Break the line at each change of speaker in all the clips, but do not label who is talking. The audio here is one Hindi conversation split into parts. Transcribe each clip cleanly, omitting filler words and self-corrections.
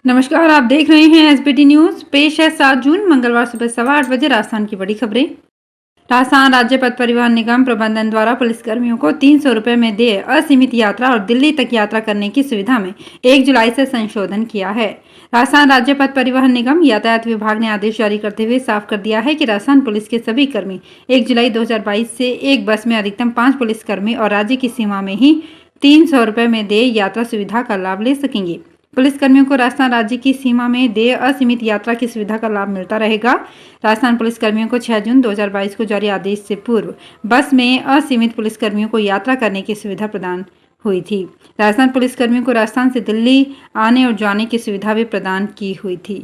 नमस्कार, आप देख रहे हैं एसबीटी न्यूज। पेश है 7 जून मंगलवार सुबह 8:15 बजे राजस्थान की बड़ी खबरें। राजस्थान राज्य पथ परिवहन निगम प्रबंधन द्वारा पुलिसकर्मियों को 300 रुपये में देय असीमित यात्रा और दिल्ली तक यात्रा करने की सुविधा में 1 जुलाई से संशोधन किया है। राजस्थान राज्य पथ परिवहन निगम यातायात विभाग ने आदेश जारी करते हुए साफ कर दिया है कि राजस्थान पुलिस के सभी कर्मी 1 जुलाई 2022 से एक बस में अधिकतम 5 पुलिसकर्मी और राज्य की सीमा में ही 300 रुपये में देय यात्रा सुविधा का लाभ ले सकेंगे। पुलिसकर्मियों को राजस्थान राज्य की सीमा में देय असीमित यात्रा की सुविधा का लाभ मिलता रहेगा। राजस्थान पुलिसकर्मियों को 6 जून 2022 को जारी आदेश से पूर्व बस में असीमित पुलिसकर्मियों को यात्रा करने की सुविधा प्रदान हुई थी। राजस्थान पुलिसकर्मियों को राजस्थान से दिल्ली आने और जाने की सुविधा भी प्रदान की हुई थी।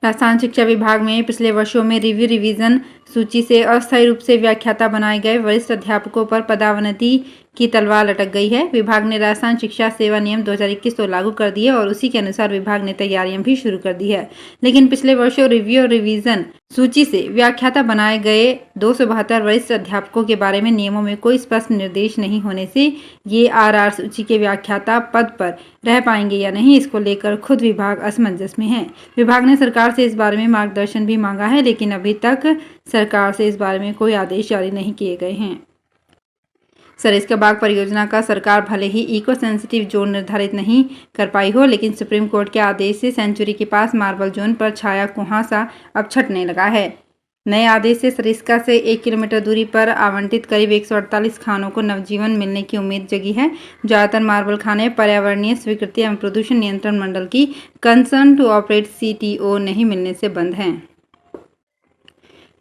राजस्थान शिक्षा विभाग में पिछले वर्षों में रिवीजन सूची से अस्थायी रूप से व्याख्याता बनाए गए वरिष्ठ अध्यापकों पर पदोन्नति की तलवार लटक गई है। विभाग ने राजस्थान शिक्षा सेवा नियम 2021 तो लागू कर दिए और उसी के अनुसार विभाग ने तैयारियां भी शुरू कर दी है, लेकिन पिछले वर्षों रिव्यू और रिवीजन सूची से व्याख्याता बनाए गए 272 वरिष्ठ अध्यापकों के बारे में नियमों में कोई स्पष्ट निर्देश नहीं होने से ये आरआर सूची के व्याख्याता पद पर रह पाएंगे या नहीं, इसको लेकर खुद विभाग असमंजस में है। विभाग ने सरकार से इस बारे में मार्गदर्शन भी मांगा है, लेकिन अभी तक सरकार से इस बारे में कोई आदेश जारी नहीं किए गए हैं। सरिस्का बाग परियोजना का सरकार भले ही इको सेंसिटिव जोन निर्धारित नहीं कर पाई हो, लेकिन सुप्रीम कोर्ट के आदेश से सेंचुरी के पास मार्बल जोन पर छाया कुहासा अब छटने लगा है। नए आदेश से सरिस्का से 1 किलोमीटर दूरी पर आवंटित करीब 148 खानों को नवजीवन मिलने की उम्मीद जगी है। ज्यादातर मार्बल खाने पर्यावरणीय स्वीकृति एवं प्रदूषण नियंत्रण मंडल की कंसर्न टू ऑपरेट CTO नहीं मिलने से बंद हैं।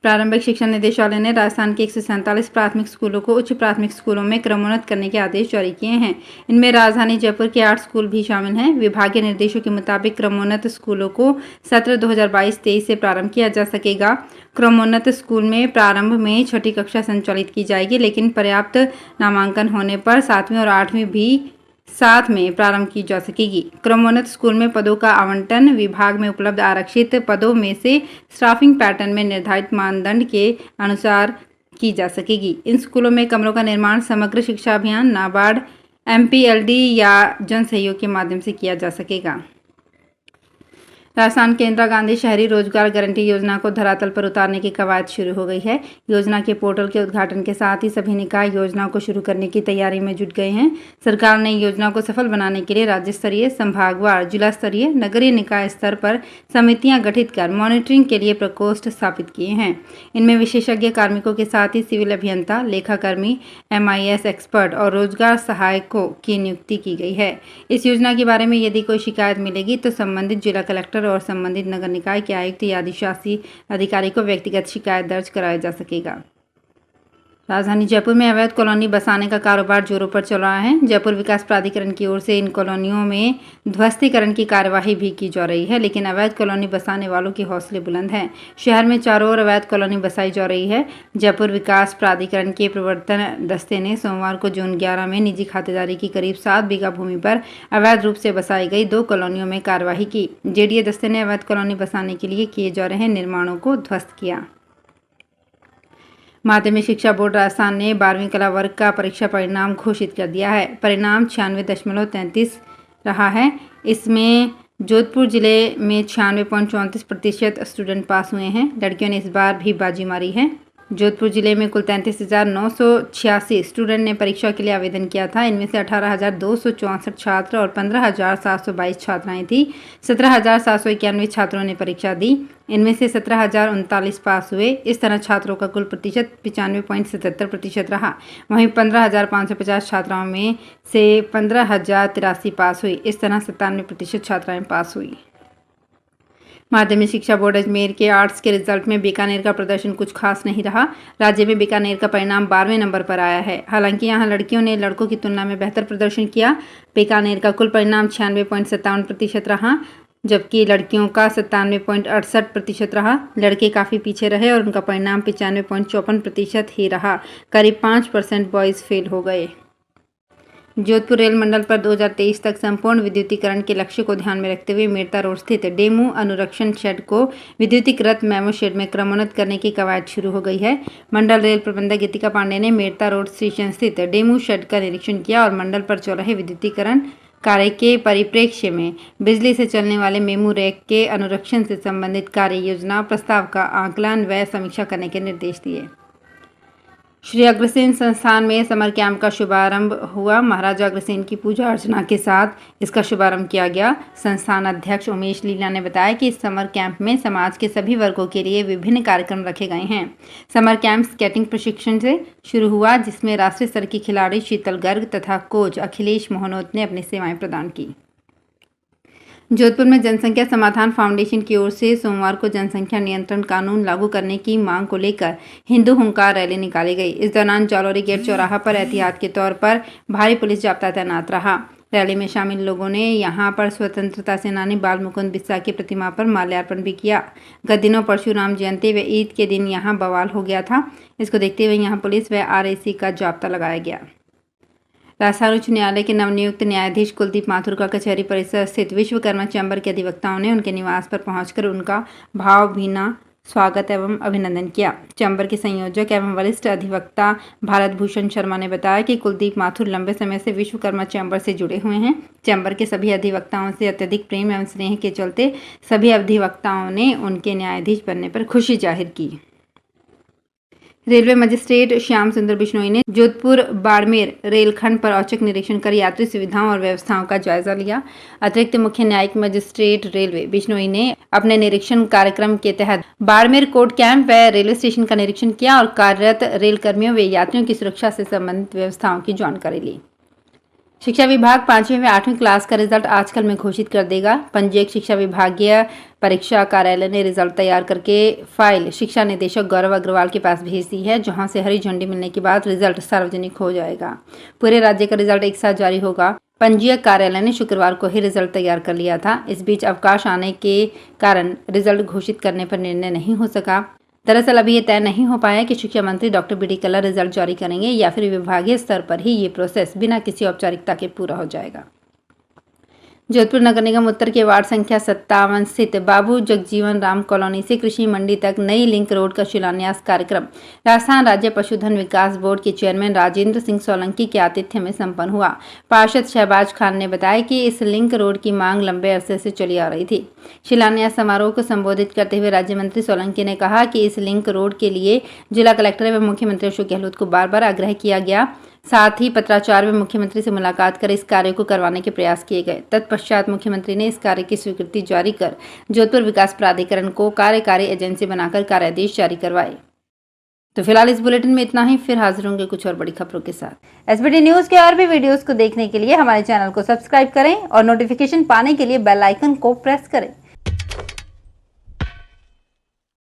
प्रारंभिक शिक्षा निदेशालय ने राजस्थान के 147 प्राथमिक स्कूलों को उच्च प्राथमिक स्कूलों में क्रमोन्नत करने के आदेश जारी किए हैं। इनमें राजधानी जयपुर के 8 स्कूल भी शामिल हैं। विभागीय निर्देशों के मुताबिक क्रमोन्नत स्कूलों को सत्र 2022-23 से प्रारंभ किया जा सकेगा। क्रमोन्नत स्कूल में प्रारंभ में 6ठी कक्षा संचालित की जाएगी, लेकिन पर्याप्त नामांकन होने पर 7वीं और 8वीं भी साथ में प्रारंभ की जा सकेगी। क्रमोन्नत स्कूल में पदों का आवंटन विभाग में उपलब्ध आरक्षित पदों में से स्टाफिंग पैटर्न में निर्धारित मानदंड के अनुसार की जा सकेगी। इन स्कूलों में कमरों का निर्माण समग्र शिक्षा अभियान, नाबार्ड, MPLD या जन सहयोग के माध्यम से किया जा सकेगा। राजस्थान के इंदिरा गांधी शहरी रोजगार गारंटी योजना को धरातल पर उतारने की कवायद शुरू हो गई है। योजना के पोर्टल के उद्घाटन के साथ ही सभी निकाय योजना को शुरू करने की तैयारी में जुट गए हैं। सरकार ने योजना को सफल बनाने के लिए राज्य स्तरीय, संभागवार, जिला स्तरीय, नगरीय निकाय स्तर पर समितियां गठित कर मॉनिटरिंग के लिए प्रकोष्ठ स्थापित किए हैं। इनमें विशेषज्ञ कार्मिकों के साथ ही सिविल अभियंता, लेखाकर्मी, MIS एक्सपर्ट और रोजगार सहायकों की नियुक्ति की गई है। इस योजना के बारे में यदि कोई शिकायत मिलेगी तो संबंधित जिला कलेक्टर और संबंधित नगर निकाय के आयुक्त या अधिशासी अधिकारी को व्यक्तिगत शिकायत दर्ज कराया जा सकेगा। राजधानी जयपुर में अवैध कॉलोनी बसाने का कारोबार जोरों पर चल रहा है। जयपुर विकास प्राधिकरण की ओर से इन कॉलोनियों में ध्वस्तीकरण की कार्यवाही भी की जा रही है, लेकिन अवैध कॉलोनी बसाने वालों के हौसले बुलंद हैं। शहर में चारों ओर अवैध कॉलोनी बसाई जा रही है। जयपुर विकास प्राधिकरण के प्रवर्तन दस्ते ने सोमवार को जून 11 में निजी खातेदारी की करीब 7 बीघा भूमि पर अवैध रूप से बसाई गई 2 कॉलोनियों में कार्यवाही की। JDA दस्ते ने अवैध कॉलोनी बसाने के लिए किए जा रहे निर्माणों को ध्वस्त किया। माध्यमिक शिक्षा बोर्ड राजस्थान ने 12वीं कला वर्ग का परीक्षा परिणाम घोषित कर दिया है। परिणाम 96.33 रहा है। इसमें जोधपुर जिले में 96.34% स्टूडेंट पास हुए हैं। लड़कियों ने इस बार भी बाजी मारी है। जोधपुर जिले में कुल 33,986 स्टूडेंट ने परीक्षा के लिए आवेदन किया था। इनमें से 18,264 छात्र और 15,722 छात्राएं थी। 17,791 छात्रों ने परीक्षा दी। इनमें से 17,039 पास हुए। इस तरह छात्रों का कुल प्रतिशत 95.77% रहा। वहीं 15,550 छात्राओं में से 15,083 पास हुई। इस तरह 97% छात्राएं पास हुई। माध्यमिक शिक्षा बोर्ड अजमेर के आर्ट्स के रिजल्ट में बीकानेर का प्रदर्शन कुछ खास नहीं रहा। राज्य में बीकानेर का परिणाम 12वें नंबर पर आया है। हालांकि यहां लड़कियों ने लड़कों की तुलना में बेहतर प्रदर्शन किया। बीकानेर का कुल परिणाम 96.57% रहा, जबकि लड़कियों का 97.68% रहा। लड़के काफ़ी पीछे रहे और उनका परिणाम 95.54% ही रहा। करीब 5% बॉयज़ फेल हो गए। जोधपुर रेल मंडल पर 2023 तक संपूर्ण विद्युतीकरण के लक्ष्य को ध्यान में रखते हुए मेड़ता रोड स्थित डेमू अनुरक्षण शेड को विद्युतीकृत मेमो शेड में क्रमोन्नत करने की कवायद शुरू हो गई है। मंडल रेल प्रबंधक गीतिका पांडे ने मेड़ता रोड स्टेशन स्थित डेमू शेड का निरीक्षण किया और मंडल पर चल रहे विद्युतीकरण कार्य के परिप्रेक्ष्य में बिजली से चलने वाले मेमू रैक के अनुरक्षण से संबंधित कार्य योजना प्रस्ताव का आकलन व समीक्षा करने के निर्देश दिए। श्री अग्रसेन संस्थान में समर कैंप का शुभारंभ हुआ। महाराजा अग्रसेन की पूजा अर्चना के साथ इसका शुभारंभ किया गया। संस्थान अध्यक्ष उमेश लीला ने बताया कि इस समर कैंप में समाज के सभी वर्गों के लिए विभिन्न कार्यक्रम रखे गए हैं। समर कैंप स्केटिंग प्रशिक्षण से शुरू हुआ, जिसमें राष्ट्रीय स्तर की खिलाड़ी शीतल गर्ग तथा कोच अखिलेश मोहनोत ने अपनी सेवाएं प्रदान की। जोधपुर में जनसंख्या समाधान फाउंडेशन की ओर से सोमवार को जनसंख्या नियंत्रण कानून लागू करने की मांग को लेकर हिंदू हुंकार रैली निकाली गई। इस दौरान जालौरी गेट चौराहा पर एहतियात के तौर पर भारी पुलिस जाब्ता तैनात रहा। रैली में शामिल लोगों ने यहां पर स्वतंत्रता सेनानी बाल मुकुंद बिस्सा की प्रतिमा पर माल्यार्पण भी किया। गत दिनों परशुराम जयंती व ईद के दिन यहां बवाल हो गया था। इसको देखते हुए यहां पुलिस व आरएसी का जाब्ता लगाया गया। राजस्थान उच्च न्यायालय के नवनियुक्त न्यायाधीश कुलदीप माथुर का कचहरी परिसर स्थित विश्वकर्मा चैम्बर के अधिवक्ताओं ने उनके निवास पर पहुंचकर उनका भावभीना स्वागत एवं अभिनंदन किया। चैम्बर के संयोजक एवं वरिष्ठ अधिवक्ता भारत भूषण शर्मा ने बताया कि कुलदीप माथुर लंबे समय से विश्वकर्मा चैम्बर से जुड़े हुए हैं। चैम्बर के सभी अधिवक्ताओं से अत्यधिक प्रेम एवं स्नेह के चलते सभी अधिवक्ताओं ने उनके न्यायाधीश बनने पर खुशी जाहिर की। रेलवे मजिस्ट्रेट श्याम सुंदर बिश्नोई ने जोधपुर बाड़मेर रेलखंड पर औचक निरीक्षण कर यात्री सुविधाओं और व्यवस्थाओं का जायजा लिया। अतिरिक्त मुख्य न्यायिक मजिस्ट्रेट रेलवे बिश्नोई ने अपने निरीक्षण कार्यक्रम के तहत बाड़मेर कोर्ट कैंप व रेलवे स्टेशन का निरीक्षण किया और कार्यरत रेल कर्मियों व यात्रियों की सुरक्षा से संबंधित व्यवस्थाओं की जानकारी ली। शिक्षा विभाग 5वीं व 8वीं क्लास का रिजल्ट आजकल में घोषित कर देगा। पंजीयक शिक्षा विभागीय परीक्षा कार्यालय ने रिजल्ट तैयार करके फाइल शिक्षा निदेशक गौरव अग्रवाल के पास भेज दी है, जहां से हरी झंडी मिलने के बाद रिजल्ट सार्वजनिक हो जाएगा। पूरे राज्य का रिजल्ट एक साथ जारी होगा। पंजीयक कार्यालय ने शुक्रवार को ही रिजल्ट तैयार कर लिया था। इस बीच अवकाश आने के कारण रिजल्ट घोषित करने पर निर्णय नहीं हो सका। दरअसल अभी ये तय नहीं हो पाया कि शिक्षा मंत्री डॉक्टर बी डी कल्ला रिजल्ट जारी करेंगे या फिर विभागीय स्तर पर ही ये प्रोसेस बिना किसी औपचारिकता के पूरा हो जाएगा। जोधपुर नगर निगम उत्तर के वार्ड संख्या 57 स्थित बाबू जगजीवन राम कॉलोनी से कृषि मंडी तक नई लिंक रोड का शिलान्यास कार्यक्रम राजस्थान राज्य पशुधन विकास बोर्ड के चेयरमैन राजेंद्र सिंह सोलंकी के आतिथ्य में संपन्न हुआ। पार्षद शहबाज खान ने बताया कि इस लिंक रोड की मांग लंबे अरसे से चली आ रही थी। शिलान्यास समारोह को संबोधित करते हुए राज्य मंत्री सोलंकी ने कहा कि इस लिंक रोड के लिए जिला कलेक्टर एवं मुख्यमंत्री अशोक गहलोत को बार बार आग्रह किया गया। साथ ही पत्राचार में मुख्यमंत्री से मुलाकात कर इस कार्य को करवाने के प्रयास किए गए। तत्पश्चात मुख्यमंत्री ने इस कार्य की स्वीकृति जारी कर जोधपुर विकास प्राधिकरण को कार्यकारी एजेंसी बनाकर कार्यादेश जारी करवाए। तो फिलहाल इस बुलेटिन में इतना ही। फिर हाजिर होंगे कुछ और बड़ी खबरों के साथ। एसबीटी न्यूज के और भी वीडियोस को देखने के लिए हमारे चैनल को सब्सक्राइब करें और नोटिफिकेशन पाने के लिए बेल आइकन को प्रेस करें।